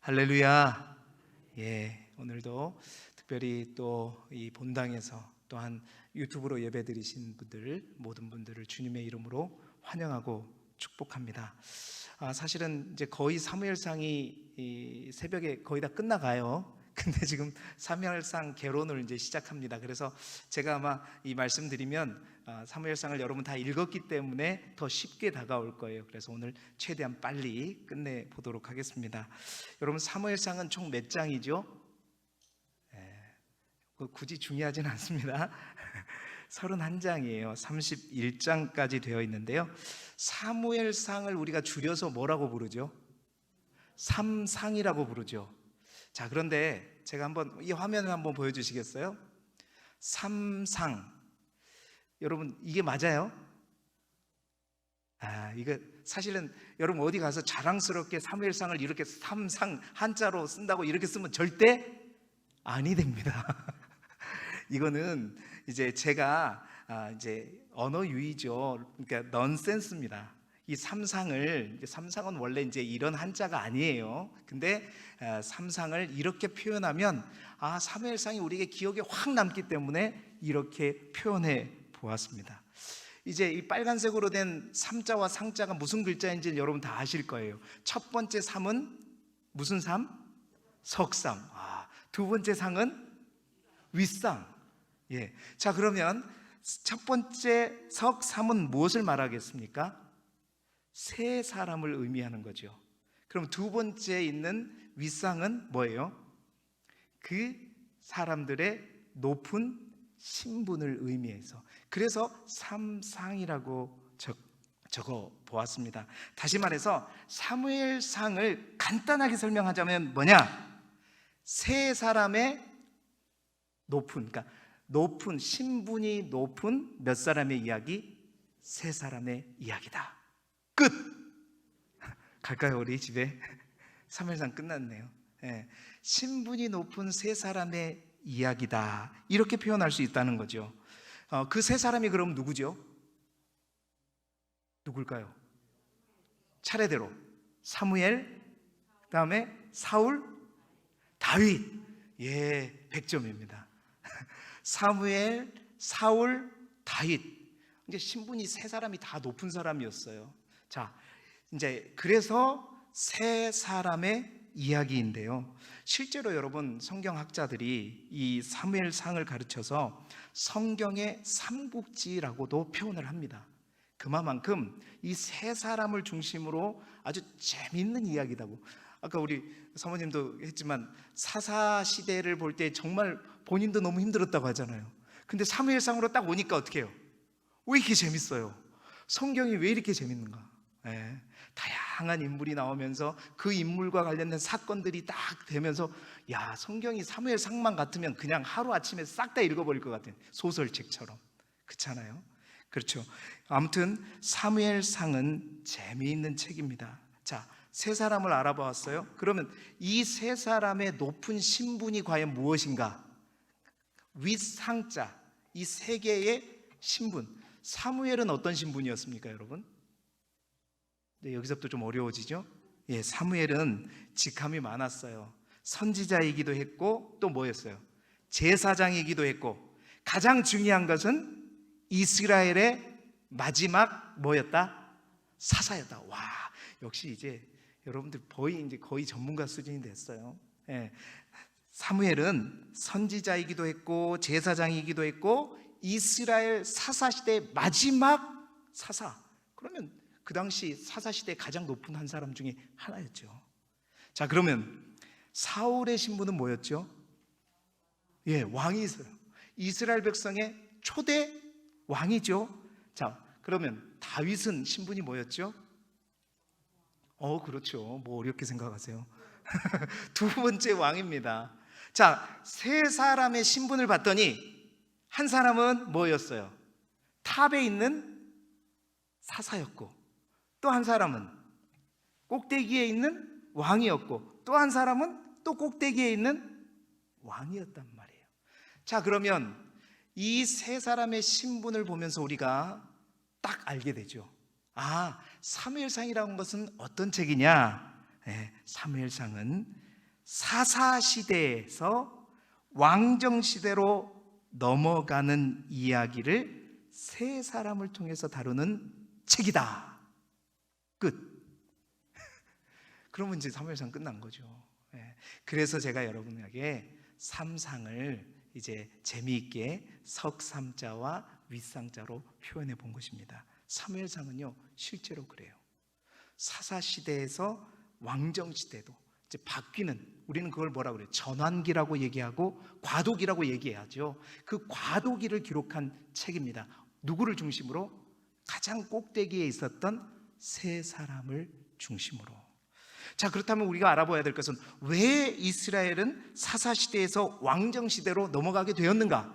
할렐루야. 오늘도 특별히 또 이 본당에서 또한 유튜브로 예배드리신 분들 모든 분들을 주님의 이름으로 환영하고 축복합니다. 사실은 이제 거의 사무엘상이 이 새벽에 거의 다 끝나가요. 근데 지금 사무엘상 개론을 이제 시작합니다. 그래서 제가 아마 이 말씀드리면 사무엘상을 여러분 다 읽었기 때문에 더 쉽게 다가올 거예요. 그래서 오늘 최대한 빨리 끝내 보도록 하겠습니다. 여러분, 사무엘상은 총 몇 장이죠? 굳이 중요하진 않습니다. 31장이에요. 31장까지 되어 있는데요. 사무엘상을 우리가 줄여서 뭐라고 부르죠? 삼상이라고 부르죠. 자, 그런데 제가 한번 이 화면을 한번 보여주시겠어요? 삼상, 여러분 이게 맞아요? 이거 사실은 여러분 어디 가서 자랑스럽게 사무엘상을 이렇게 삼상 한자로 쓴다고 이렇게 쓰면 절대 아니 됩니다. 이거는 이제 제가 이제 언어 유희죠. 그러니까 넌센스입니다. 이 삼상은 원래 이제 이런 한자가 아니에요. 근데 삼상을 이렇게 표현하면 사무엘상이 우리에게 기억에 확 남기 때문에 이렇게 표현해 보았습니다. 이제 이 빨간색으로 된 삼자와 상자가 무슨 글자인지 여러분 다 아실 거예요. 첫 번째 삼은 무슨 삼? 석삼. 두 번째 상은 윗상. 자, 그러면 첫 번째 석삼은 무엇을 말하겠습니까? 세 사람을 의미하는 거죠. 그럼 두 번째 있는 윗상은 뭐예요? 그 사람들의 높은 신분을 의미해서, 그래서 삼상이라고 적어 보았습니다. 다시 말해서 사무엘상을 간단하게 설명하자면 뭐냐? 세 사람의 그러니까 높은 신분이 높은 몇 사람의 이야기? 세 사람의 이야기다. 끝! 갈까요, 우리 집에? 사무엘상 끝났네요. 신분이 높은 세 사람의 이야기다, 이렇게 표현할 수 있다는 거죠. 그 세 사람이 그럼 누구죠? 누굴까요? 차례대로 사무엘, 그 다음에 사울, 다윗. 100점입니다. 사무엘, 사울, 다윗. 이제 신분이 세 사람이 다 높은 사람이었어요. 자, 이제 그래서 세 사람의 이야기인데요. 실제로 여러분, 성경학자들이 이 사무엘상을 가르쳐서 성경의 삼국지라고도 표현을 합니다. 그만큼 이 세 사람을 중심으로 아주 재미있는 이야기다고. 아까 우리 사모님도 했지만 사사시대를 볼 때 정말 본인도 너무 힘들었다고 하잖아요. 근데 사무엘상으로 딱 오니까 어떻게 해요? 왜 이렇게 재밌어요? 성경이 왜 이렇게 재밌는가? 다양한 인물이 나오면서 그 인물과 관련된 사건들이 딱 되면서, 성경이 사무엘상만 같으면 그냥 하루아침에 싹 다 읽어버릴 것 같은 소설책처럼. 그렇잖아요? 그렇죠. 아무튼 사무엘상은 재미있는 책입니다. 자, 세 사람을 알아보았어요. 그러면 이 세 사람의 높은 신분이 과연 무엇인가? 윗상자, 이 세 개의 신분. 사무엘은 어떤 신분이었습니까, 여러분? 여기서부터 좀 어려워지죠? 사무엘은 직함이 많았어요. 선지자이기도 했고, 또 뭐였어요? 제사장이기도 했고, 가장 중요한 것은 이스라엘의 마지막 뭐였다? 사사였다. 역시 이제 여러분들 거의 전문가 수준이 됐어요. 사무엘은 선지자이기도 했고, 제사장이기도 했고, 이스라엘 사사시대의 마지막 사사. 그러면 그 당시 사사시대 가장 높은 한 사람 중에 하나였죠. 자, 그러면 사울의 신분은 뭐였죠? 왕이었어요. 이스라엘 백성의 초대 왕이죠. 자, 그러면 다윗은 신분이 뭐였죠? 그렇죠. 뭐 어렵게 생각하세요? 두 번째 왕입니다. 자, 세 사람의 신분을 봤더니 한 사람은 뭐였어요? 탑에 있는 사사였고, 또 한 사람은 꼭대기에 있는 왕이었고, 또 한 사람은 또 꼭대기에 있는 왕이었단 말이에요. 자, 그러면 이 세 사람의 신분을 보면서 우리가 딱 알게 되죠. 사무엘상이라는 것은 어떤 책이냐? 사무엘상은 사사시대에서 왕정시대로 넘어가는 이야기를 세 사람을 통해서 다루는 책이다. 끝. 그러면 이제 사무엘상 끝난 거죠. 그래서 제가 여러분에게 삼상을 이제 재미있게 석삼자와 윗상자로 표현해 본 것입니다. 사무엘상은요 실제로 그래요. 사사시대에서 왕정시대도 이제 바뀌는, 우리는 그걸 뭐라고 그래요? 전환기라고 얘기하고 과도기라고 얘기하죠. 그 과도기를 기록한 책입니다. 누구를 중심으로? 가장 꼭대기에 있었던 세 사람을 중심으로. 자, 그렇다면 우리가 알아봐야 될 것은 왜 이스라엘은 사사시대에서 왕정시대로 넘어가게 되었는가?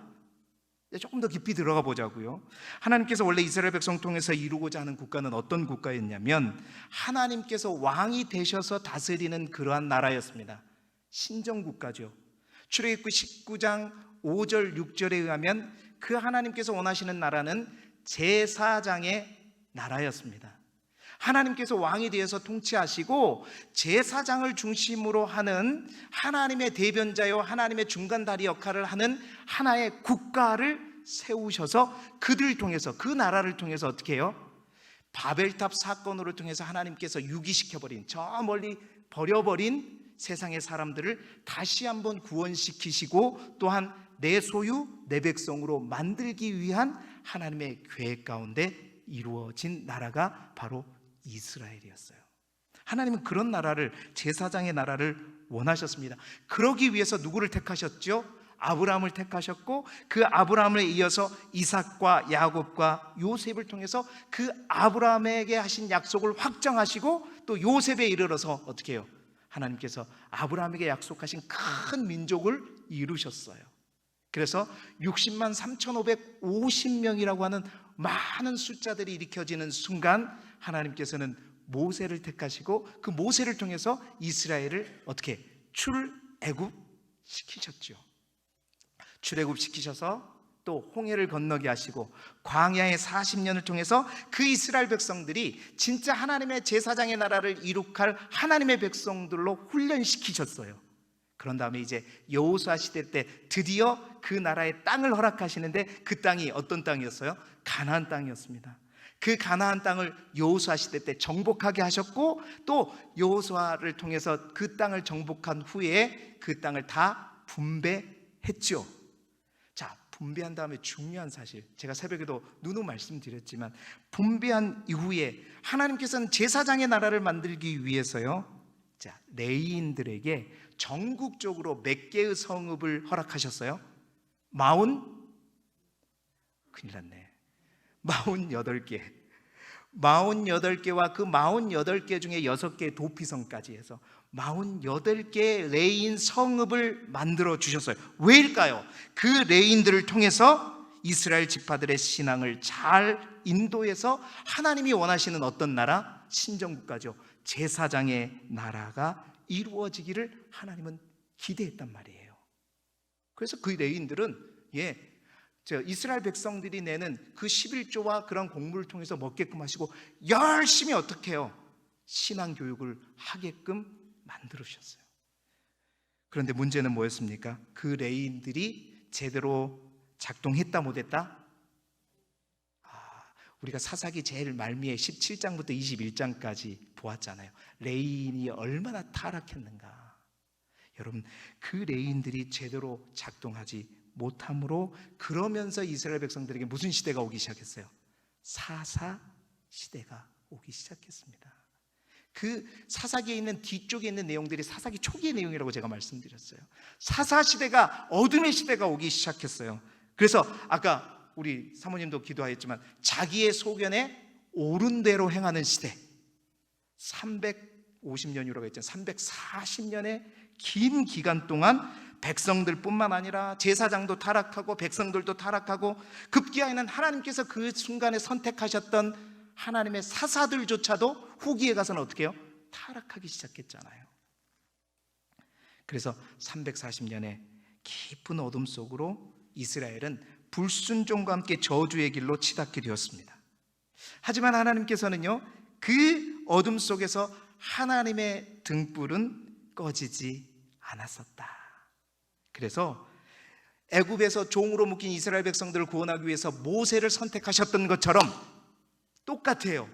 조금 더 깊이 들어가 보자고요. 하나님께서 원래 이스라엘 백성 통해서 이루고자 하는 국가는 어떤 국가였냐면 하나님께서 왕이 되셔서 다스리는 그러한 나라였습니다. 신정국가죠. 출애굽기 19장 5절 6절에 의하면 그 하나님께서 원하시는 나라는 제사장의 나라였습니다. 하나님께서 왕이 되어서 통치하시고 제사장을 중심으로 하는 하나님의 대변자요 하나님의 중간다리 역할을 하는 하나의 국가를 세우셔서 그들 통해서, 그 나라를 통해서 어떻게 해요? 바벨탑 사건으로 통해서 하나님께서 유기시켜버린, 저 멀리 버려버린 세상의 사람들을 다시 한번 구원시키시고 또한 내 소유, 내 백성으로 만들기 위한 하나님의 계획 가운데 이루어진 나라가 바로 이스라엘이었어요. 하나님은 그런 나라를, 제사장의 나라를 원하셨습니다. 그러기 위해서 누구를 택하셨죠? 아브라함을 택하셨고 그 아브라함을 이어서 이삭과 야곱과 요셉을 통해서 그 아브라함에게 하신 약속을 확정하시고 또 요셉에 이르러서 어떻게 해요? 하나님께서 아브라함에게 약속하신 큰 민족을 이루셨어요. 그래서 60만 3,550명이라고 하는 많은 숫자들이 일으켜지는 순간 하나님께서는 모세를 택하시고 그 모세를 통해서 이스라엘을 어떻게 출애굽시키셨죠. 출애굽시키셔서 또 홍해를 건너게 하시고 광야의 40년을 통해서 그 이스라엘 백성들이 진짜 하나님의 제사장의 나라를 이룩할 하나님의 백성들로 훈련시키셨어요. 그런 다음에 이제 여호수아 시대 때 드디어 그 나라의 땅을 허락하시는데 그 땅이 어떤 땅이었어요? 가나안 땅이었습니다. 그 가나안 땅을 여호수아 시대 때 정복하게 하셨고 또 여호수아를 통해서 그 땅을 정복한 후에 그 땅을 다 분배했죠. 자, 분배한 다음에 중요한 사실, 제가 새벽에도 누누 말씀드렸지만 분배한 이후에 하나님께서는 제사장의 나라를 만들기 위해서요, 자, 레위인들에게 전국적으로 몇 개의 성읍을 허락하셨어요? 큰일 났네. 48개. 48개와 그 48개 중에 6개의 도피성까지 해서 48개 레인 성읍을 만들어 주셨어요. 왜일까요? 그 레인들을 통해서 이스라엘 지파들의 신앙을 잘 인도해서 하나님이 원하시는 어떤 나라? 신정국가죠. 제사장의 나라가 이루어지기를 하나님은 기대했단 말이에요. 그래서 그 레인들은 이스라엘 백성들이 내는 그 11조와 그런 공물을 통해서 먹게끔 하시고 열심히 어떻게 해요? 신앙 교육을 하게끔 만들으셨어요. 그런데 문제는 뭐였습니까? 그 레인들이 제대로 작동했다 못했다? 우리가 사사기 제일 말미에 17장부터 21장까지 보았잖아요. 레인이 얼마나 타락했는가. 여러분, 그 레인들이 제대로 작동하지 못함으로 그러면서 이스라엘 백성들에게 무슨 시대가 오기 시작했어요? 사사 시대가 오기 시작했습니다. 그 사사기에 있는 뒤쪽에 있는 내용들이 사사기 초기의 내용이라고 제가 말씀드렸어요. 사사 시대가, 어둠의 시대가 오기 시작했어요. 그래서 아까 우리 사모님도 기도하였지만 자기의 소견에 옳은 대로 행하는 시대, 350년이라고 했잖아요. 340년의 긴 기간 동안 백성들뿐만 아니라 제사장도 타락하고 백성들도 타락하고 급기야에는 하나님께서 그 순간에 선택하셨던 하나님의 사사들조차도 후기에 가서는 어떻게 해요? 타락하기 시작했잖아요. 그래서 340년의 깊은 어둠 속으로 이스라엘은 불순종과 함께 저주의 길로 치닫게 되었습니다. 하지만 하나님께서는요, 그 어둠 속에서 하나님의 등불은 꺼지지 않았었다. 그래서 애굽에서 종으로 묶인 이스라엘 백성들을 구원하기 위해서 모세를 선택하셨던 것처럼 똑같아요.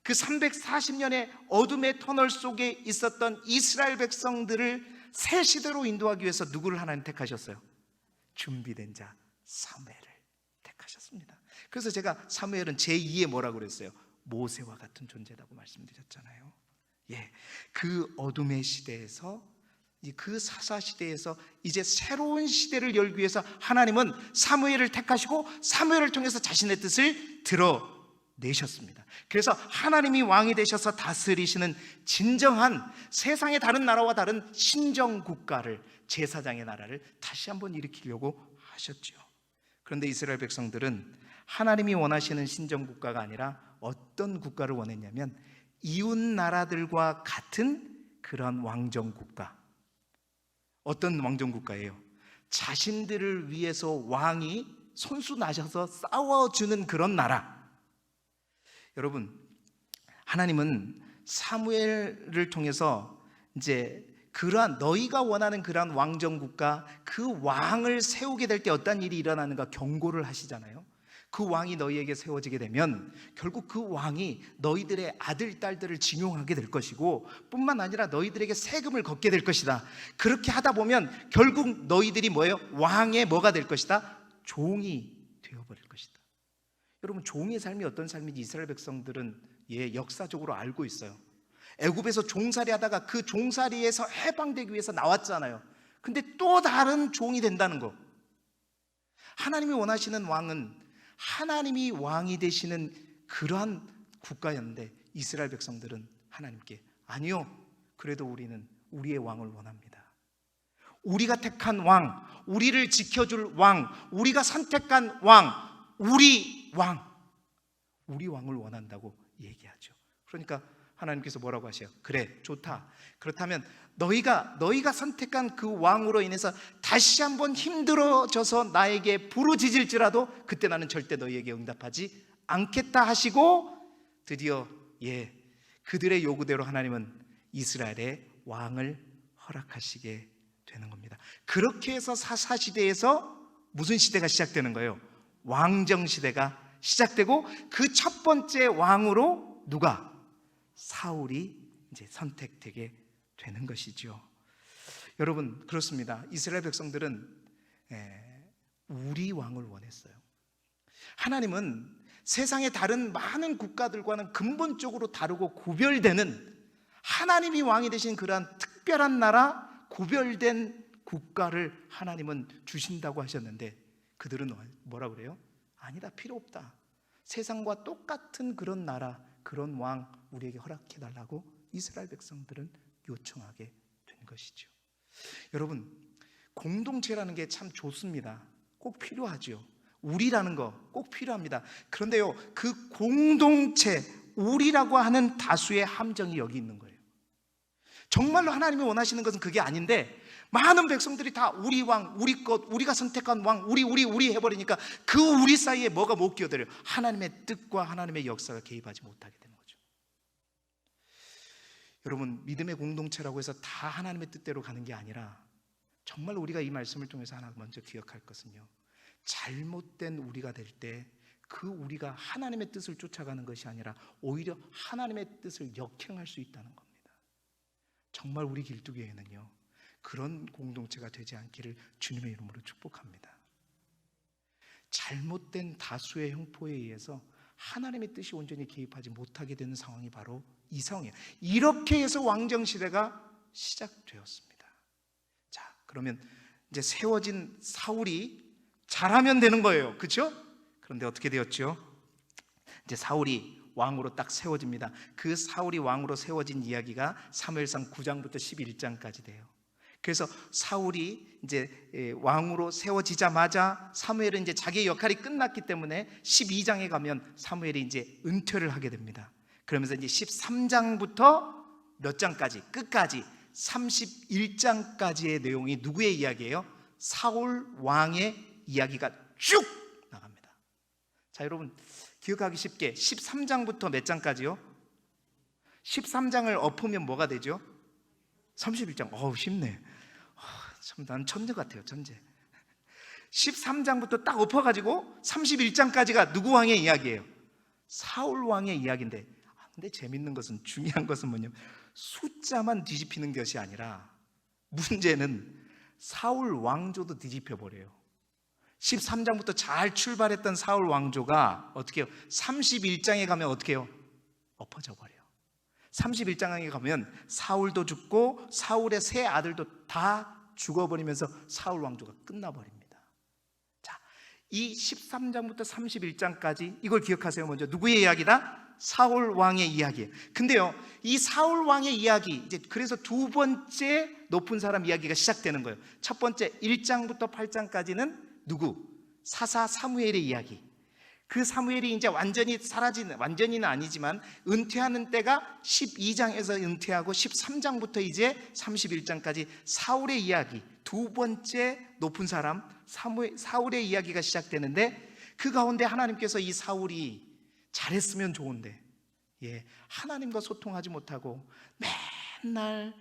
그 340년의 어둠의 터널 속에 있었던 이스라엘 백성들을 새 시대로 인도하기 위해서 누구를 하나님 택하셨어요? 준비된 자 사무엘을 택하셨습니다. 그래서 제가 사무엘은 제2의 뭐라고 그랬어요? 모세와 같은 존재라고 말씀드렸잖아요. 예, 그 어둠의 시대에서, 그 사사 시대에서 이제 새로운 시대를 열기 위해서 하나님은 사무엘을 택하시고 사무엘을 통해서 자신의 뜻을 드러내셨습니다. 그래서 하나님이 왕이 되셔서 다스리시는 진정한 세상의 다른 나라와 다른 신정국가를, 제사장의 나라를 다시 한번 일으키려고 하셨죠. 그런데 이스라엘 백성들은 하나님이 원하시는 신정국가가 아니라 어떤 국가를 원했냐면 이웃 나라들과 같은 그런 왕정국가. 어떤 왕정국가예요? 자신들을 위해서 왕이 손수 나셔서 싸워주는 그런 나라. 여러분, 하나님은 사무엘을 통해서 이제 그러한 너희가 원하는 그러한 왕정국가, 그 왕을 세우게 될 때 어떤 일이 일어나는가 경고를 하시잖아요. 그 왕이 너희에게 세워지게 되면 결국 그 왕이 너희들의 아들, 딸들을 징용하게 될 것이고 뿐만 아니라 너희들에게 세금을 걷게 될 것이다. 그렇게 하다 보면 결국 너희들이 뭐예요? 왕의 뭐가 될 것이다? 종이 되어버릴 것이다. 여러분, 종의 삶이 어떤 삶인지 이스라엘 백성들은 역사적으로 알고 있어요. 애굽에서 종살이 하다가 그 종살이에서 해방되기 위해서 나왔잖아요. 근데 또 다른 종이 된다는 거. 하나님이 원하시는 왕은 하나님이 왕이 되시는 그러한 국가였는데 이스라엘 백성들은 하나님께 아니요, 그래도 우리는 우리의 왕을 원합니다. 우리가 택한 왕, 우리를 지켜줄 왕, 우리가 선택한 왕, 우리 왕을 원한다고 얘기하죠. 그러니까 하나님께서 뭐라고 하세요? 그래, 좋다. 그렇다면 너희가 선택한 그 왕으로 인해서 다시 한번 힘들어져서 나에게 부르짖을지라도 그때 나는 절대 너희에게 응답하지 않겠다 하시고 드디어 그들의 요구대로 하나님은 이스라엘의 왕을 허락하시게 되는 겁니다. 그렇게 해서 사사시대에서 무슨 시대가 시작되는 거예요? 왕정시대가 시작되고 그 첫 번째 왕으로 누가? 사울이 이제 선택되게 되는 것이죠. 여러분, 그렇습니다. 이스라엘 백성들은 우리 왕을 원했어요. 하나님은 세상의 다른 많은 국가들과는 근본적으로 다르고 구별되는, 하나님이 왕이 되신 그러한 특별한 나라, 구별된 국가를 하나님은 주신다고 하셨는데 그들은 뭐라 그래요? 아니다, 필요 없다. 세상과 똑같은 그런 나라, 그런 왕 우리에게 허락해달라고 이스라엘 백성들은 요청하게 된 것이죠. 여러분, 공동체라는 게 참 좋습니다. 꼭 필요하죠. 우리라는 거 꼭 필요합니다. 그런데요, 그 공동체, 우리라고 하는 다수의 함정이 여기 있는 거예요. 정말로 하나님이 원하시는 것은 그게 아닌데 많은 백성들이 다 우리 왕, 우리 것, 우리가 선택한 왕, 우리 해버리니까 그 우리 사이에 뭐가 못 끼어들어요? 하나님의 뜻과 하나님의 역사가 개입하지 못하게 되는 거죠. 여러분, 믿음의 공동체라고 해서 다 하나님의 뜻대로 가는 게 아니라 정말 우리가 이 말씀을 통해서 하나 먼저 기억할 것은요, 잘못된 우리가 될 때 그 우리가 하나님의 뜻을 쫓아가는 것이 아니라 오히려 하나님의 뜻을 역행할 수 있다는 겁니다. 정말 우리 길두교회는요, 그런 공동체가 되지 않기를 주님의 이름으로 축복합니다. 잘못된 다수의 형포에 의해서 하나님의 뜻이 온전히 개입하지 못하게 되는 상황이 바로 이 상황이에요. 이렇게 해서 왕정시대가 시작되었습니다. 자, 그러면 이제 세워진 사울이 잘하면 되는 거예요. 그렇죠? 그런데 어떻게 되었죠? 이제 사울이 왕으로 딱 세워집니다. 그 사울이 왕으로 세워진 이야기가 사무엘상 9장부터 11장까지 돼요. 그래서 사울이 이제 왕으로 세워지자마자 사무엘은 이제 자기의 역할이 끝났기 때문에 12장에 가면 사무엘이 이제 은퇴를 하게 됩니다. 그러면서 이제 13장부터 몇 장까지, 끝까지 31장까지의 내용이 누구의 이야기예요? 사울 왕의 이야기가 쭉 나갑니다. 자, 여러분 기억하기 쉽게 13장부터 몇 장까지요? 13장을 엎으면 뭐가 되죠? 31장. 쉽네. 참 난 천재 같아요, 천재. 13장부터 딱 엎어가지고 31장까지가 누구 왕의 이야기예요? 사울 왕의 이야기인데, 근데 재밌는 것은, 중요한 것은 뭐냐면 숫자만 뒤집히는 것이 아니라 문제는 사울 왕조도 뒤집혀 버려요. 13장부터 잘 출발했던 사울 왕조가 어떻게 해요? 31장에 가면 어떻게 해요? 엎어져 버려요. 31장에 가면 사울도 죽고 사울의 세 아들도 다 죽어버리면서 사울 왕조가 끝나버립니다. 자, 이 13장부터 31장까지 이걸 기억하세요. 먼저 누구의 이야기다? 사울 왕의 이야기예요. 근데요, 이 사울 왕의 이야기, 이제 그래서 두 번째 높은 사람 이야기가 시작되는 거예요. 첫 번째 1장부터 8장까지는 누구? 사사 사무엘의 이야기. 그 사무엘이 이제 완전히 사라지는, 완전히는 아니지만 은퇴하는 때가 12장에서 은퇴하고 13장부터 이제 31장까지 사울의 이야기, 두 번째 높은 사람 사울의 이야기가 시작되는데, 그 가운데 하나님께서 이 사울이 잘했으면 좋은데, 하나님과 소통하지 못하고 맨날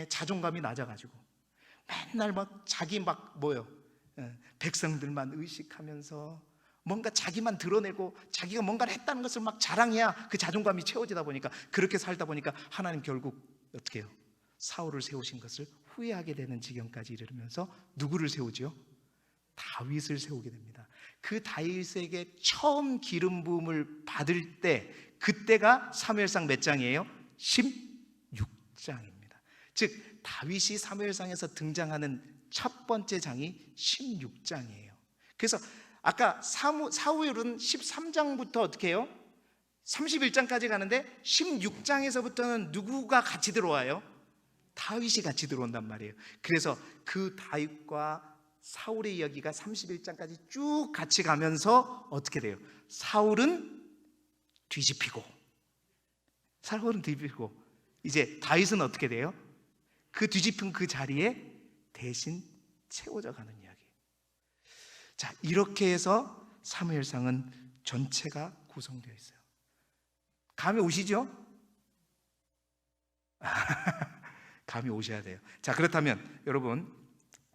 자존감이 낮아가지고 맨날 막 자기 막 백성들만 의식하면서 뭔가 자기만 드러내고 자기가 뭔가를 했다는 것을 막 자랑해야 그 자존감이 채워지다 보니까, 그렇게 살다 보니까 하나님 결국 어떻게 해요? 사울을 세우신 것을 후회하게 되는 지경까지 이르면서 누구를 세우죠? 다윗을 세우게 됩니다. 그 다윗에게 처음 기름 부음을 받을 때, 그때가 사무엘상 몇 장이에요? 16장입니다. 즉 다윗이 사무엘상에서 등장하는 첫 번째 장이 16장이에요. 그래서 아까 사무엘은 13장부터 어떻게 해요? 31장까지 가는데 16장에서부터는 누구가 같이 들어와요? 다윗이 같이 들어온단 말이에요. 그래서 그 다윗과 사울의 이야기가 31장까지 쭉 같이 가면서 어떻게 돼요? 사울은 뒤집히고 이제 다윗은 어떻게 돼요? 그 뒤집힌 그 자리에 대신 채워져 가는 이야기. 자, 이렇게 해서 사무엘상은 전체가 구성되어 있어요. 감이 오시죠? 감이 오셔야 돼요. 자, 그렇다면 여러분,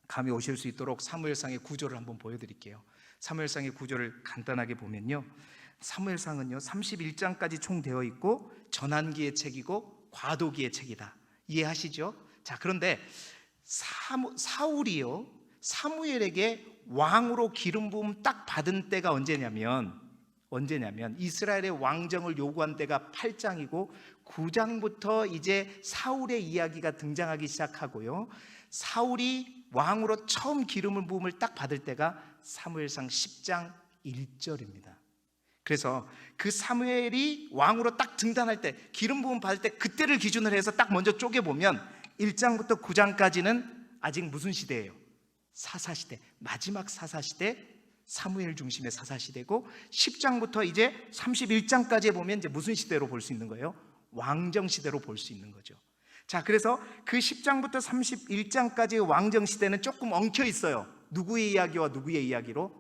감이 오실 수 있도록 사무엘상의 구조를 한번 보여드릴게요. 사무엘상의 구조를 간단하게 보면요, 사무엘상은요 31장까지 총 되어 있고 전환기의 책이고 과도기의 책이다. 이해하시죠? 자, 그런데 사울이요 사무엘에게 왕으로 기름 부음 딱 받은 때가 언제냐면 이스라엘의 왕정을 요구한 때가 8장이고 9장부터 이제 사울의 이야기가 등장하기 시작하고요, 사울이 왕으로 처음 기름 부음을 딱 받을 때가 사무엘상 10장 1절입니다. 그래서 그 사무엘이 왕으로 딱 등단할 때, 기름 부음 받을 때, 그때를 기준으로 해서 딱 먼저 쪼개보면 1장부터 9장까지는 아직 무슨 시대예요? 사사시대, 마지막 사사시대, 사무엘 중심의 사사시대고, 10장부터 이제 31장까지 보면 이제 무슨 시대로 볼 수 있는 거예요? 왕정시대로 볼 수 있는 거죠. 자, 그래서 그 10장부터 31장까지의 왕정시대는 조금 엉켜 있어요. 누구의 이야기와 누구의 이야기로?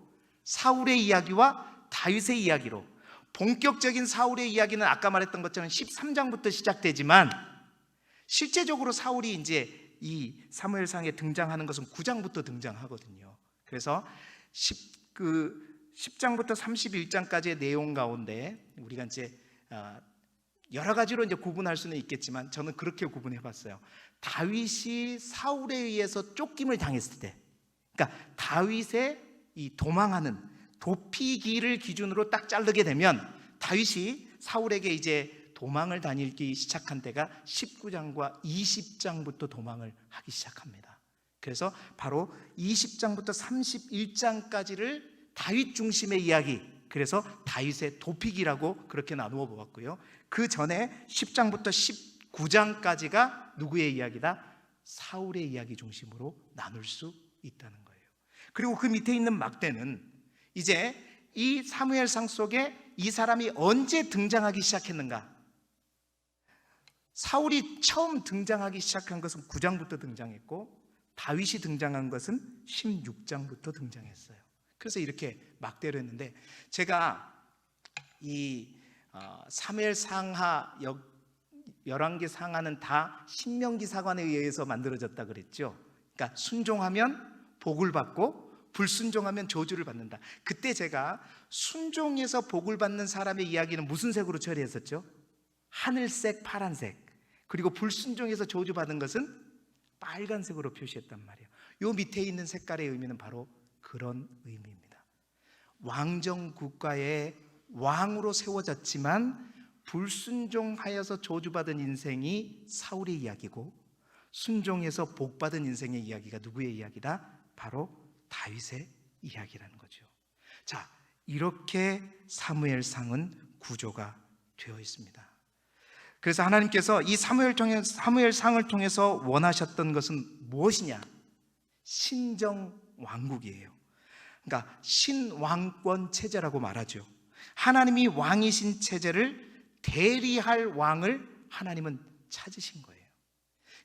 사울의 이야기와 다윗의 이야기로. 본격적인 사울의 이야기는 아까 말했던 것처럼 13장부터 시작되지만, 실제적으로 사울이 이제 이 사무엘상에 등장하는 것은 9장부터 등장하거든요. 그래서 10장부터 31장까지의 내용 가운데 우리가 이제 여러 가지로 이제 구분할 수는 있겠지만, 저는 그렇게 구분해 봤어요. 다윗이 사울에 의해서 쫓김을 당했을 때, 그러니까 다윗의 이 도망하는 도피기를 기준으로 딱 자르게 되면, 다윗이 사울에게 이제 도망을 다니기 시작한 때가 19장과 20장부터 도망을 하기 시작합니다. 그래서 바로 20장부터 31장까지를 다윗 중심의 이야기, 그래서 다윗의 도피기라고 그렇게 나누어 보았고요, 그 전에 10장부터 19장까지가 누구의 이야기다? 사울의 이야기 중심으로 나눌 수 있다는 거예요. 그리고 그 밑에 있는 막대는 이제 이 사무엘상 속에 이 사람이 언제 등장하기 시작했는가? 사울이 처음 등장하기 시작한 것은 9장부터 등장했고, 다윗이 등장한 것은 16장부터 등장했어요. 그래서 이렇게 막대로 했는데, 제가 이 사무엘상하, 열왕기 상하는 다 신명기 사관에 의해서 만들어졌다 그랬죠. 그러니까 순종하면 복을 받고 불순종하면 저주를 받는다. 그때 제가 순종해서 복을 받는 사람의 이야기는 무슨 색으로 처리했었죠? 하늘색, 파란색. 그리고 불순종해서 저주받은 것은 빨간색으로 표시했단 말이에요. 요 밑에 있는 색깔의 의미는 바로 그런 의미입니다. 왕정 국가의 왕으로 세워졌지만 불순종하여서 저주받은 인생이 사울의 이야기고, 순종해서 복받은 인생의 이야기가 누구의 이야기다? 바로 다윗의 이야기라는 거죠. 자, 이렇게 사무엘상은 구조가 되어 있습니다. 그래서 하나님께서 이 사무엘상을 통해서 원하셨던 것은 무엇이냐? 신정왕국이에요. 그러니까 신왕권 체제라고 말하죠. 하나님이 왕이신 체제를 대리할 왕을 하나님은 찾으신 거예요.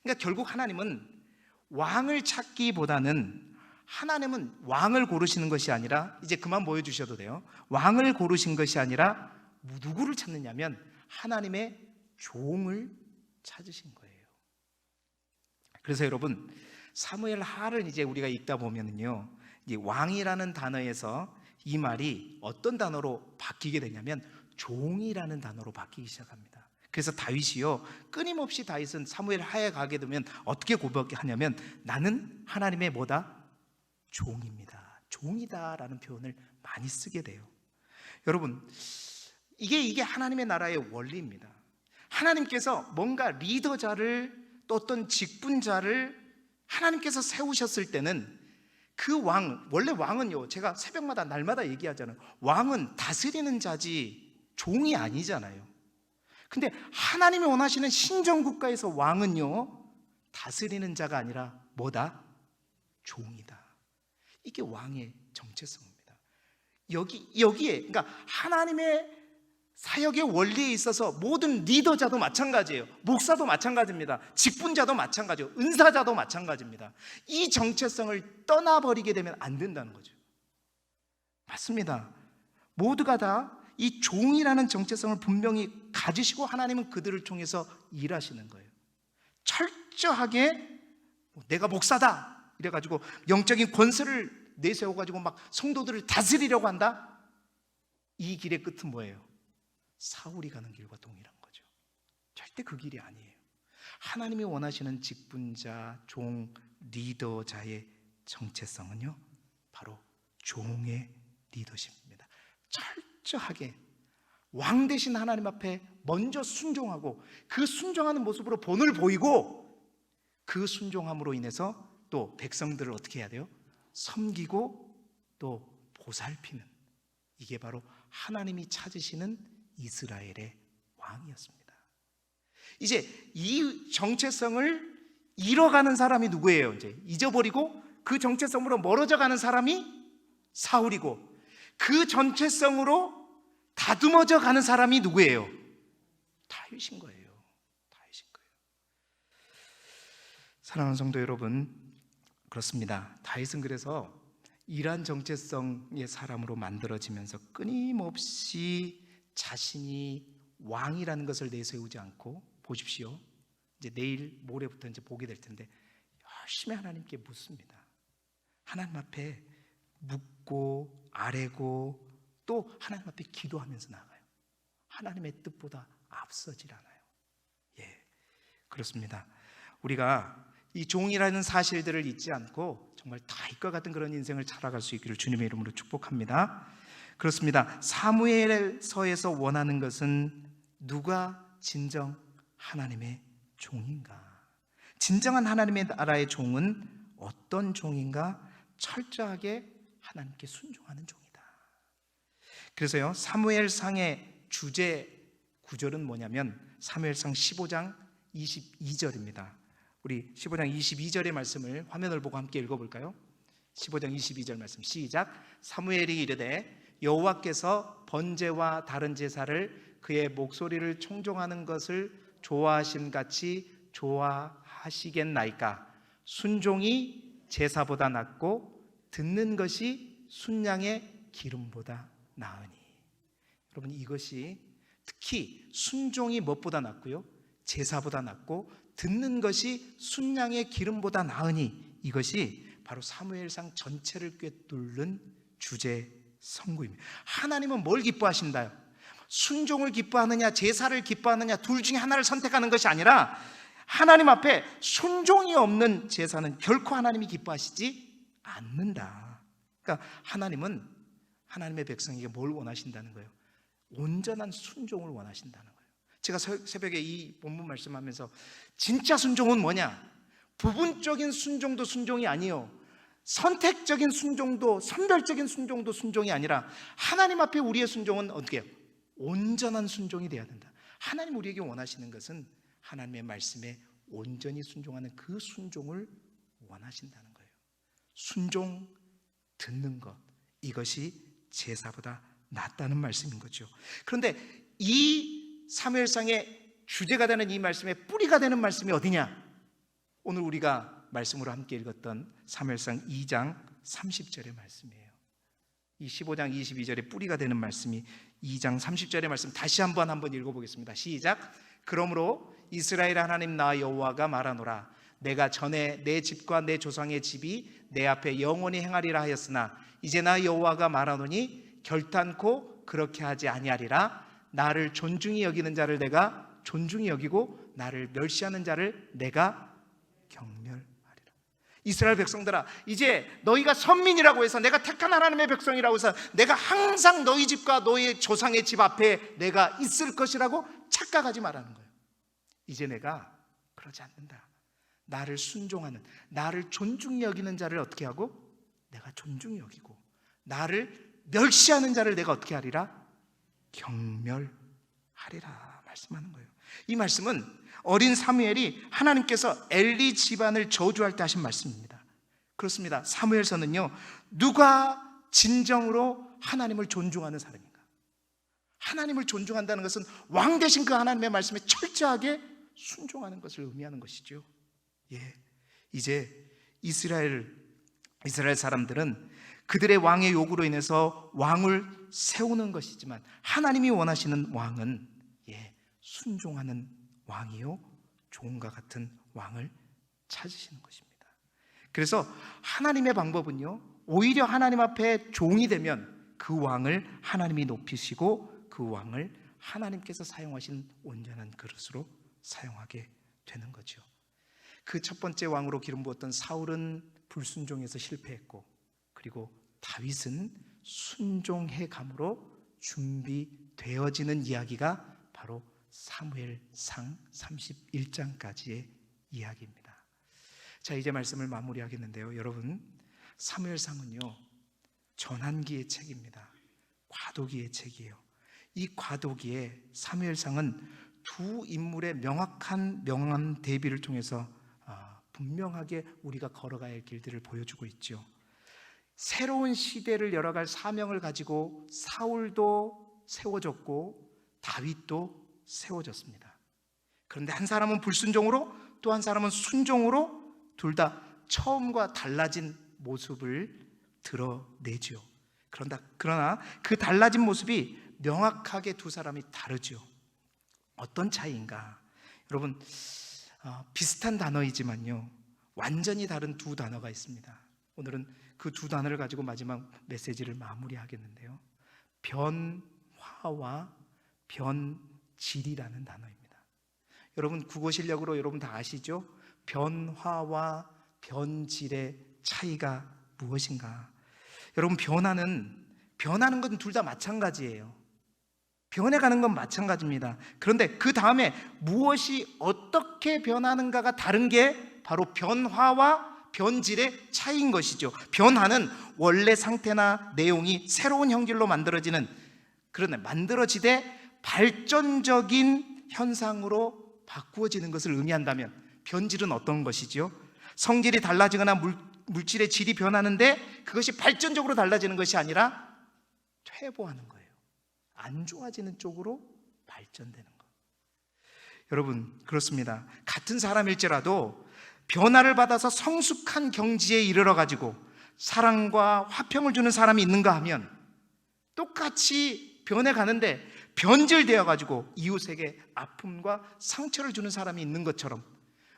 그러니까 결국 하나님은 왕을 찾기보다는, 하나님은 왕을 고르시는 것이 아니라, 이제 그만 보여주셔도 돼요. 왕을 고르신 것이 아니라 누구를 찾느냐면 하나님의 종을 찾으신 거예요. 그래서 여러분, 사무엘 하를 이제 우리가 읽다 보면은요, 이 왕이라는 단어에서 이 말이 어떤 단어로 바뀌게 되냐면 종이라는 단어로 바뀌기 시작합니다. 그래서 다윗이요, 끊임없이 다윗은 사무엘 하에 가게 되면 어떻게 고백하냐면 나는 하나님의 뭐다? 종입니다. 종이다라는 표현을 많이 쓰게 돼요. 여러분, 이게 하나님의 나라의 원리입니다. 하나님께서 뭔가 리더자를, 또 어떤 직분자를 하나님께서 세우셨을 때는 그 왕, 원래 왕은요, 제가 새벽마다 날마다 얘기하잖아요. 왕은 다스리는 자지 종이 아니잖아요. 근데 하나님이 원하시는 신정국가에서 왕은요, 다스리는 자가 아니라 뭐다? 종이다. 이게 왕의 정체성입니다. 여기에, 그러니까 하나님의 사역의 원리에 있어서 모든 리더자도 마찬가지예요. 목사도 마찬가지입니다. 직분자도 마찬가지예요. 은사자도 마찬가지입니다. 이 정체성을 떠나버리게 되면 안 된다는 거죠. 맞습니다. 모두가 다 이 종이라는 정체성을 분명히 가지시고 하나님은 그들을 통해서 일하시는 거예요. 철저하게 내가 목사다 이래가지고 영적인 권세를 내세워가지고 막 성도들을 다스리려고 한다? 이 길의 끝은 뭐예요? 사울이 가는 길과 동일한 거죠. 절대 그 길이 아니에요. 하나님이 원하시는 직분자, 종, 리더자의 정체성은요, 바로 종의 리더십입니다. 철저하게 왕 대신 하나님 앞에 먼저 순종하고, 그 순종하는 모습으로 본을 보이고, 그 순종함으로 인해서 또 백성들을 어떻게 해야 돼요? 섬기고 또 보살피는, 이게 바로 하나님이 찾으시는 이스라엘의 왕이었습니다. 이제 이 정체성을 잃어가는 사람이 누구예요? 이제 잊어버리고 그 정체성으로 멀어져 가는 사람이 사울이고, 그 정체성으로 다듬어져 가는 사람이 누구예요? 다윗인 거예요. 다윗인 거예요. 사랑하는 성도 여러분, 그렇습니다. 다윗은 그래서 이러한 정체성의 사람으로 만들어지면서 끊임없이 자신이 왕이라는 것을 내세우지 않고, 보십시오. 이제 내일 모레부터 이제 보게 될 텐데 열심히 하나님께 묻습니다. 하나님 앞에 묻고 아뢰고 또 하나님 앞에 기도하면서 나가요. 하나님의 뜻보다 앞서질 않아요. 예, 그렇습니다. 우리가 이 종이라는 사실들을 잊지 않고 정말 다윗과 같은 그런 인생을 살아갈 수 있기를 주님의 이름으로 축복합니다. 그렇습니다. 사무엘서에서 원하는 것은 누가 진정 하나님의 종인가? 진정한 하나님의 나라의 종은 어떤 종인가? 철저하게 하나님께 순종하는 종이다. 그래서요, 사무엘상의 주제 구절은 뭐냐면 사무엘상 15장 22절입니다. 우리 15장 22절의 말씀을 화면을 보고 함께 읽어볼까요? 15장 22절 말씀 시작. 사무엘이 이르되 여호와께서 번제와 다른 제사를 그의 목소리를 청종하는 것을 좋아하심 같이 좋아하시겠나이까? 순종이 제사보다 낫고 듣는 것이 순양의 기름보다 나으니. 여러분, 이것이 특히 순종이 무엇보다 낫고요? 제사보다 낫고 듣는 것이 순양의 기름보다 나으니, 이것이 바로 사무엘상 전체를 꿰뚫는 주제 선구입니다. 하나님은 뭘 기뻐하신다요? 순종을 기뻐하느냐 제사를 기뻐하느냐 둘 중에 하나를 선택하는 것이 아니라 하나님 앞에 순종이 없는 제사는 결코 하나님이 기뻐하시지 않는다. 그러니까 하나님은 하나님의 백성에게 뭘 원하신다는 거예요? 온전한 순종을 원하신다는 거예요. 제가 새벽에 이 본문 말씀하면서 진짜 순종은 뭐냐? 부분적인 순종도 순종이 아니요, 선택적인 순종도 선별적인 순종도 순종이 아니라 하나님 앞에 우리의 순종은 어떻게 해요? 온전한 순종이 돼야 된다. 하나님 우리에게 원하시는 것은 하나님의 말씀에 온전히 순종하는 그 순종을 원하신다는 거예요. 순종, 듣는 것, 이것이 제사보다 낫다는 말씀인 거죠. 그런데 이 사무엘상의 주제가 되는 이 말씀의 뿌리가 되는 말씀이 어디냐? 오늘 우리가 말씀으로 함께 읽었던 사무엘상 2장 30절의 말씀이에요. 이 15장 22절의 뿌리가 되는 말씀이 2장 30절의 말씀 다시 한번 읽어보겠습니다. 시작. 그러므로 이스라엘 하나님 나 여호와가 말하노라. 내가 전에 내 집과 내 조상의 집이 내 앞에 영원히 행하리라 하였으나 이제 나 여호와가 말하노니 결단코 그렇게 하지 아니하리라. 나를 존중히 여기는 자를 내가 존중히 여기고 나를 멸시하는 자를 내가 경멸하리라. 이스라엘 백성들아, 이제 너희가 선민이라고 해서 내가 택한 하나님의 백성이라고 해서 내가 항상 너희 집과 너희 조상의 집 앞에 내가 있을 것이라고 착각하지 말라는 거예요. 이제 내가 그러지 않는다. 나를 순종하는, 나를 존중히 여기는 자를 어떻게 하고? 내가 존중히 여기고 나를 멸시하는 자를 내가 어떻게 하리라? 경멸하리라 말씀하는 거예요. 이 말씀은 어린 사무엘이 하나님께서 엘리 집안을 저주할 때 하신 말씀입니다. 그렇습니다. 사무엘서는요, 누가 진정으로 하나님을 존중하는 사람인가? 하나님을 존중한다는 것은 왕 대신 그 하나님의 말씀에 철저하게 순종하는 것을 의미하는 것이죠. 이제 이스라엘 사람들은 그들의 왕의 요구로 인해서 왕을 세우는 것이지만 하나님이 원하시는 왕은 순종하는 왕이요 종과 같은 왕을 찾으시는 것입니다. 그래서 하나님의 방법은요, 오히려 하나님 앞에 종이 되면 그 왕을 하나님이 높이시고 그 왕을 하나님께서 사용하신 온전한 그릇으로 사용하게 되는 거죠. 그 첫 번째 왕으로 기름 부었던 사울은 불순종해서 실패했고, 그리고 다윗은 순종해 감으로 준비되어지는 이야기가 바로 사무엘상 31장까지의 이야기입니다. 자, 이제 말씀을 마무리하겠는데요, 여러분, 사무엘상은요 전환기의 책입니다. 과도기의 책이에요. 이 과도기에 사무엘상은 두 인물의 명확한 명암 대비를 통해서 분명하게 우리가 걸어가야 할 길들을 보여주고 있죠. 새로운 시대를 열어갈 사명을 가지고 사울도 세워졌고 다윗도 세워졌습니다. 그런데 한 사람은 불순종으로, 또 한 사람은 순종으로 둘 다 처음과 달라진 모습을 드러내죠. 그러나 그 달라진 모습이 명확하게 두 사람이 다르죠. 어떤 차이인가? 여러분, 비슷한 단어이지만요 완전히 다른 두 단어가 있습니다. 오늘은 그 두 단어를 가지고 마지막 메시지를 마무리하겠는데요, 변화와 변질이라는 단어입니다. 여러분, 국어 실력으로 여러분 다 아시죠? 변화와 변질의 차이가 무엇인가? 여러분, 변하는 건 둘 다 마찬가지예요. 변해가는 건 마찬가지입니다. 그런데 그 다음에 무엇이 어떻게 변하는가가 다른 게 바로 변화와 변질의 차이인 것이죠. 변화는 원래 상태나 내용이 새로운 형질로 만들어지되 발전적인 현상으로 바꾸어지는 것을 의미한다면, 변질은 어떤 것이죠? 성질이 달라지거나 물질의 질이 변하는데 그것이 발전적으로 달라지는 것이 아니라 퇴보하는 거예요. 안 좋아지는 쪽으로 발전되는 것. 여러분, 그렇습니다. 같은 사람일지라도 변화를 받아서 성숙한 경지에 이르러 가지고 사랑과 화평을 주는 사람이 있는가 하면, 똑같이 변해가는데 변질되어 가지고 이웃에게 아픔과 상처를 주는 사람이 있는 것처럼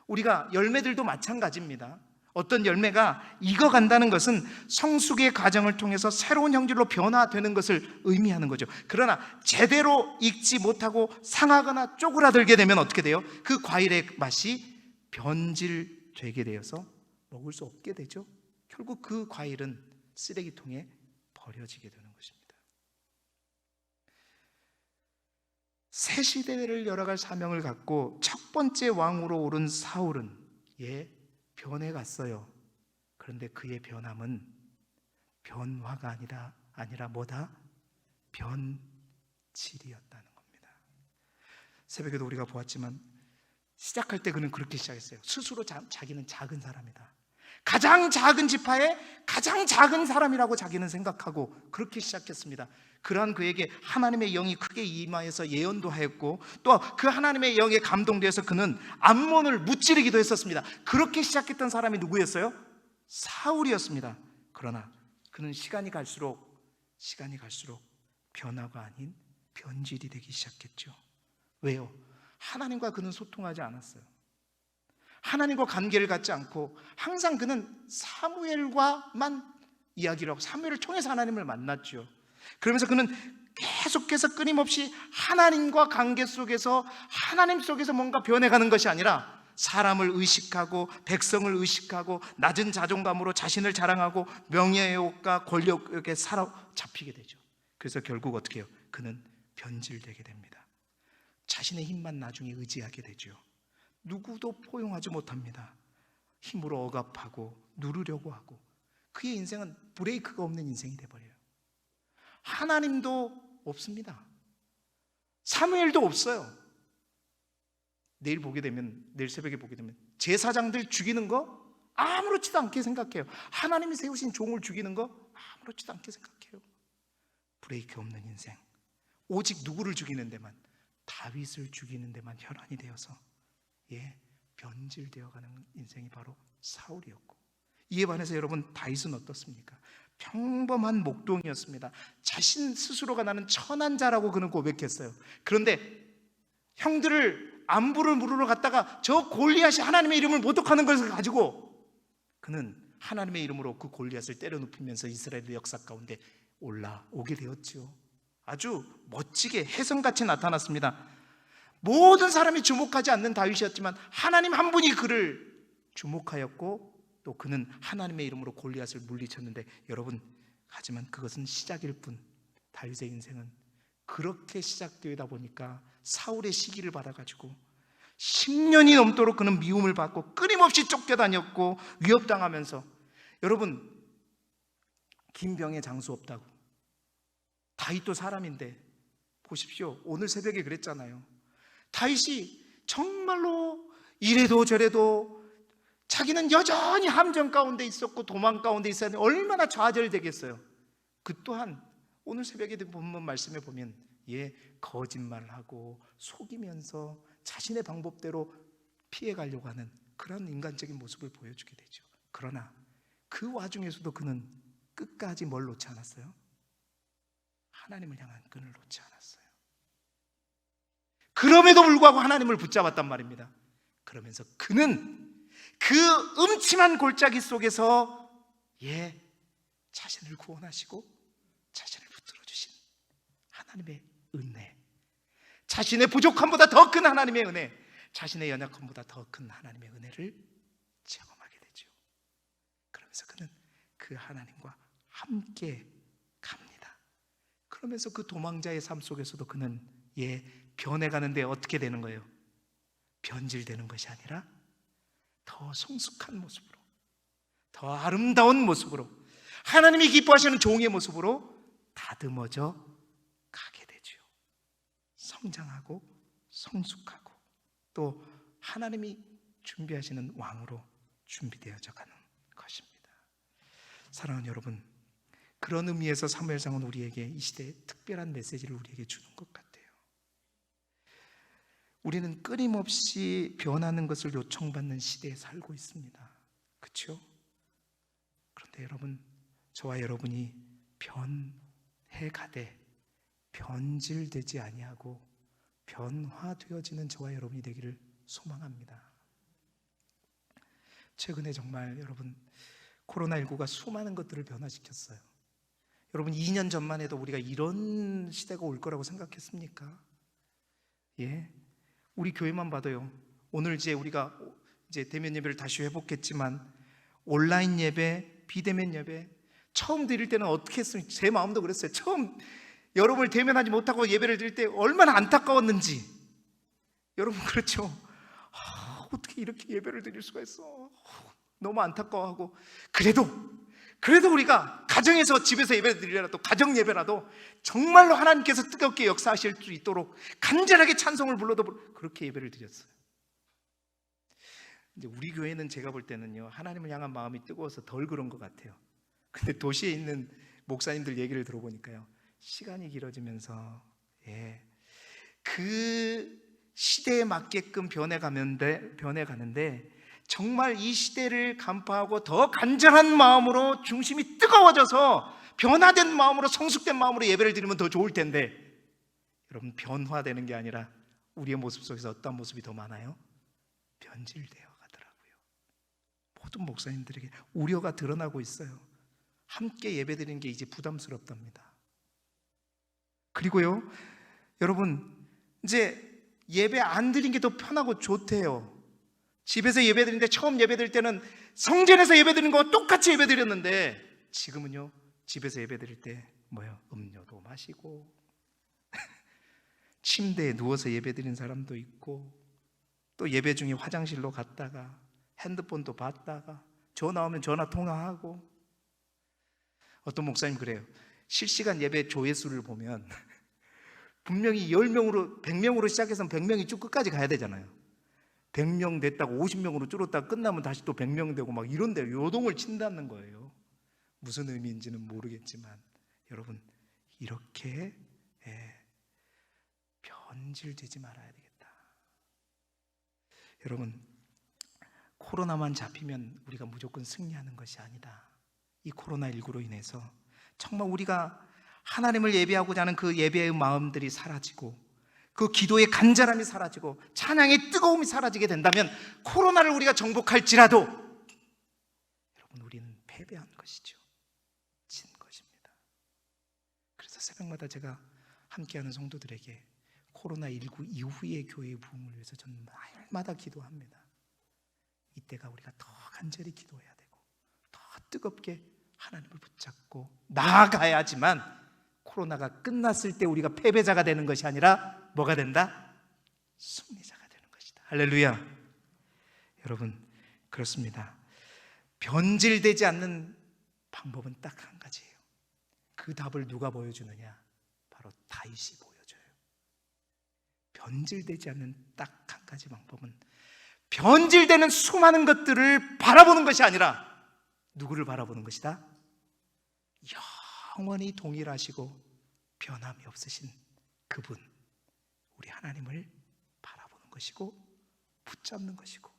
우리가 열매들도 마찬가지입니다. 어떤 열매가 익어간다는 것은 성숙의 과정을 통해서 새로운 형질로 변화되는 것을 의미하는 거죠. 그러나 제대로 익지 못하고 상하거나 쪼그라들게 되면 어떻게 돼요? 그 과일의 맛이 변질되게 되어서 먹을 수 없게 되죠. 결국 그 과일은 쓰레기통에 버려지게 되는 것입니다. 새 시대를 열어갈 사명을 갖고 첫 번째 왕으로 오른 사울은 변해갔어요. 그런데 그의 변함은 변화가 아니라 뭐다? 변질이었다는 겁니다. 새벽에도 우리가 보았지만 시작할 때 그는 그렇게 시작했어요. 스스로 자기는 작은 사람이다. 가장 작은 지파의 가장 작은 사람이라고 자기는 생각하고 그렇게 시작했습니다. 그러한 그에게 하나님의 영이 크게 임하여서 예언도 하였고 또 그 하나님의 영에 감동되어서 그는 암몬을 무찌르기도 했었습니다. 그렇게 시작했던 사람이 누구였어요? 사울이었습니다. 그러나 그는 시간이 갈수록 변화가 아닌 변질이 되기 시작했죠. 왜요? 하나님과 그는 소통하지 않았어요. 하나님과 관계를 갖지 않고 항상 그는 사무엘과만 이야기를 하고 사무엘을 통해서 하나님을 만났죠. 그러면서 그는 계속해서 끊임없이 하나님과 관계 속에서 하나님 속에서 뭔가 변해가는 것이 아니라 사람을 의식하고 백성을 의식하고 낮은 자존감으로 자신을 자랑하고 명예의 욕과 권력에 사로잡히게 되죠. 그래서 결국 어떻게 해요? 그는 변질되게 됩니다. 자신의 힘만 나중에 의지하게 되죠. 누구도 포용하지 못합니다. 힘으로 억압하고 누르려고 하고 그의 인생은 브레이크가 없는 인생이 돼버려요. 하나님도 없습니다. 사무엘도 없어요. 내일 새벽에 보게 되면 제사장들 죽이는 거 아무렇지도 않게 생각해요. 하나님이 세우신 종을 죽이는 거 아무렇지도 않게 생각해요. 브레이크 없는 인생. 오직 누구를 죽이는 데만, 다윗을 죽이는 데만 혈안이 되어서 변질되어가는 인생이 바로 사울이었고, 이에 반해서 여러분 다윗은 어떻습니까? 평범한 목동이었습니다. 자신 스스로가 나는 천한 자라고 그는 고백했어요. 그런데 형들을 안부를 물으러 갔다가 저 골리앗이 하나님의 이름을 모독하는 것을 가지고 그는 하나님의 이름으로 그 골리앗을 때려 눕히면서 이스라엘의 역사 가운데 올라오게 되었죠. 아주 멋지게 혜성같이 나타났습니다. 모든 사람이 주목하지 않는 다윗이었지만 하나님 한 분이 그를 주목하였고 또 그는 하나님의 이름으로 골리앗을 물리쳤는데, 여러분, 하지만 그것은 시작일 뿐 다윗의 인생은 그렇게 시작되다 보니까 사울의 시기를 받아가지고 10년이 넘도록 그는 미움을 받고 끊임없이 쫓겨다녔고 위협당하면서, 여러분, 긴 병에 장수 없다고, 다윗도 사람인데 보십시오. 오늘 새벽에 그랬잖아요. 다윗이 정말로 이래도 저래도 자기는 여전히 함정 가운데 있었고 도망 가운데 있었는데 얼마나 좌절되겠어요. 그 또한 오늘 새벽에 본문 말씀에 보면 거짓말을 하고 속이면서 자신의 방법대로 피해가려고 하는 그런 인간적인 모습을 보여주게 되죠. 그러나 그 와중에서도 그는 끝까지 뭘 놓지 않았어요? 하나님을 향한 끈을 놓지 않았어요. 그럼에도 불구하고 하나님을 붙잡았단 말입니다. 그러면서 그는 그 음침한 골짜기 속에서 자신을 구원하시고 자신을 붙들어 주신 하나님의 은혜, 자신의 부족함보다 더 큰 하나님의 은혜, 자신의 연약함보다 더 큰 하나님의 은혜를 체험하게 되죠. 그러면서 그는 그 하나님과 함께 갑니다. 그러면서 그 도망자의 삶 속에서도 그는 변해가는데 어떻게 되는 거예요? 변질되는 것이 아니라 더 성숙한 모습으로, 더 아름다운 모습으로, 하나님이 기뻐하시는 종의 모습으로 다듬어져 가게 되죠. 성장하고 성숙하고 또 하나님이 준비하시는 왕으로 준비되어져 가는 것입니다. 사랑하는 여러분, 그런 의미에서 사무엘상은 우리에게 이 시대에 특별한 메시지를 우리에게 주는 것 같아요. 우리는 끊임없이 변하는 것을 요청받는 시대에 살고 있습니다. 그렇죠? 그런데 여러분, 저와 여러분이 변해가되 변질되지 아니하고 변화되어지는 저와 여러분이 되기를 소망합니다. 최근에 정말 여러분 코로나19가 수많은 것들을 변화시켰어요. 여러분 2년 전만 해도 우리가 이런 시대가 올 거라고 생각했습니까? 예, 우리 교회만 봐도요. 오늘 이제 우리가 대면 예배를 다시 회복했지만 온라인 예배, 비대면 예배 처음 드릴 때는 어떻게 했어요? 제 마음도 그랬어요. 처음 여러분을 대면하지 못하고 예배를 드릴 때 얼마나 안타까웠는지. 여러분 그렇죠? 어떻게 이렇게 예배를 드릴 수가 있어? 너무 안타까워하고 그래도 우리가 가정에서 집에서 예배 드리라도 가정 예배라도 정말로 하나님께서 뜨겁게 역사하실 수 있도록 간절하게 찬송을 불러도 그렇게 예배를 드렸어요. 근데 우리 교회는 제가 볼 때는요 하나님을 향한 마음이 뜨거워서 덜 그런 것 같아요. 근데 도시에 있는 목사님들 얘기를 들어보니까요 시간이 길어지면서 그 시대에 맞게끔 변해가는데 정말 이 시대를 간파하고 더 간절한 마음으로 중심이 뜨거워져서 변화된 마음으로 성숙된 마음으로 예배를 드리면 더 좋을 텐데 여러분 변화되는 게 아니라 우리의 모습 속에서 어떤 모습이 더 많아요? 변질되어 가더라고요. 모든 목사님들에게 우려가 드러나고 있어요. 함께 예배 드리는 게 이제 부담스럽답니다. 그리고요 여러분 이제 예배 안 드린 게 더 편하고 좋대요. 집에서 예배 드리는데 처음 예배 드릴 때는 성전에서 예배 드리는 거와 똑같이 예배 드렸는데 지금은요 집에서 예배 드릴 때 음료도 마시고 침대에 누워서 예배 드리는 사람도 있고 또 예배 중에 화장실로 갔다가 핸드폰도 봤다가 전화 오면 전화 통화하고 어떤 목사님 그래요. 실시간 예배 조회수를 보면 분명히 10명으로 100명으로 시작해서 100명이 쭉 끝까지 가야 되잖아요. 100명 됐다고 50명으로 줄었다가 끝나면 다시 또 100명 되고 막 이런데 요동을 친다는 거예요. 무슨 의미인지는 모르겠지만 여러분 이렇게 변질되지 말아야 되겠다. 여러분 코로나만 잡히면 우리가 무조건 승리하는 것이 아니다. 이 코로나19로 인해서 정말 우리가 하나님을 예배하고자 하는 그 예배의 마음들이 사라지고 그 기도의 간절함이 사라지고 찬양의 뜨거움이 사라지게 된다면 코로나를 우리가 정복할지라도 여러분 우리는 패배한 것이죠. 진 것입니다. 그래서 새벽마다 제가 함께하는 성도들에게 코로나19 이후의 교회의 부흥을 위해서 저는 날마다 기도합니다. 이때가 우리가 더 간절히 기도해야 되고 더 뜨겁게 하나님을 붙잡고 나아가야지만 코로나가 끝났을 때 우리가 패배자가 되는 것이 아니라 뭐가 된다? 승리자가 되는 것이다. 할렐루야. 여러분 그렇습니다. 변질되지 않는 방법은 딱 한 가지예요. 그 답을 누가 보여주느냐? 바로 다윗이 보여줘요. 변질되지 않는 딱 한 가지 방법은 변질되는 수많은 것들을 바라보는 것이 아니라 누구를 바라보는 것이다? 영원히 동일하시고 변함이 없으신 그분 우리 하나님을 바라보는 것이고 붙잡는 것이고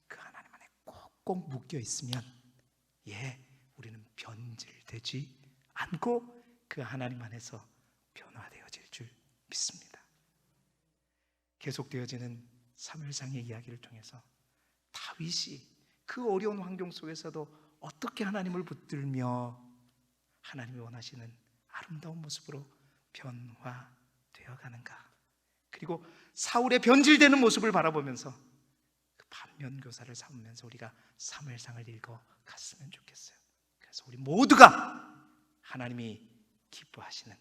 그 하나님 안에 꼭꼭 묶여 있으면 우리는 변질되지 않고 그 하나님 안에서 변화되어질 줄 믿습니다. 계속되어지는 사무엘상의 이야기를 통해서 다윗이 그 어려운 환경 속에서도 어떻게 하나님을 붙들며 하나님이 원하시는 아름다운 모습으로 변화되어 가는가, 그리고 사울의 변질되는 모습을 바라보면서 그 반면교사를 삼으면서 우리가 사무엘상을 읽어 갔으면 좋겠어요. 그래서 우리 모두가 하나님이 기뻐하시는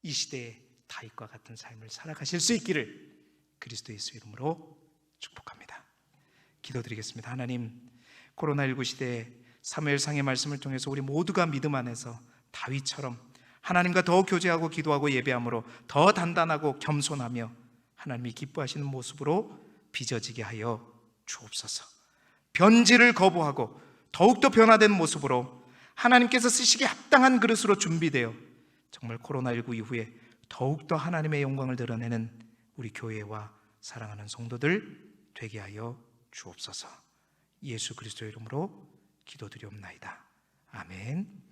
이 시대의 다윗과 같은 삶을 살아가실 수 있기를 그리스도 예수 이름으로 축복합니다. 기도드리겠습니다. 하나님, 코로나19 시대에 사무엘상의 말씀을 통해서 우리 모두가 믿음 안에서 다윗처럼 하나님과 더 교제하고 기도하고 예배함으로 더 단단하고 겸손하며 하나님이 기뻐하시는 모습으로 빚어지게 하여 주옵소서. 변질을 거부하고 더욱더 변화된 모습으로 하나님께서 쓰시기에 합당한 그릇으로 준비되어 정말 코로나19 이후에 더욱더 하나님의 영광을 드러내는 우리 교회와 사랑하는 성도들 되게 하여 주옵소서. 예수 그리스도의 이름으로 기도드리옵나이다. 아멘.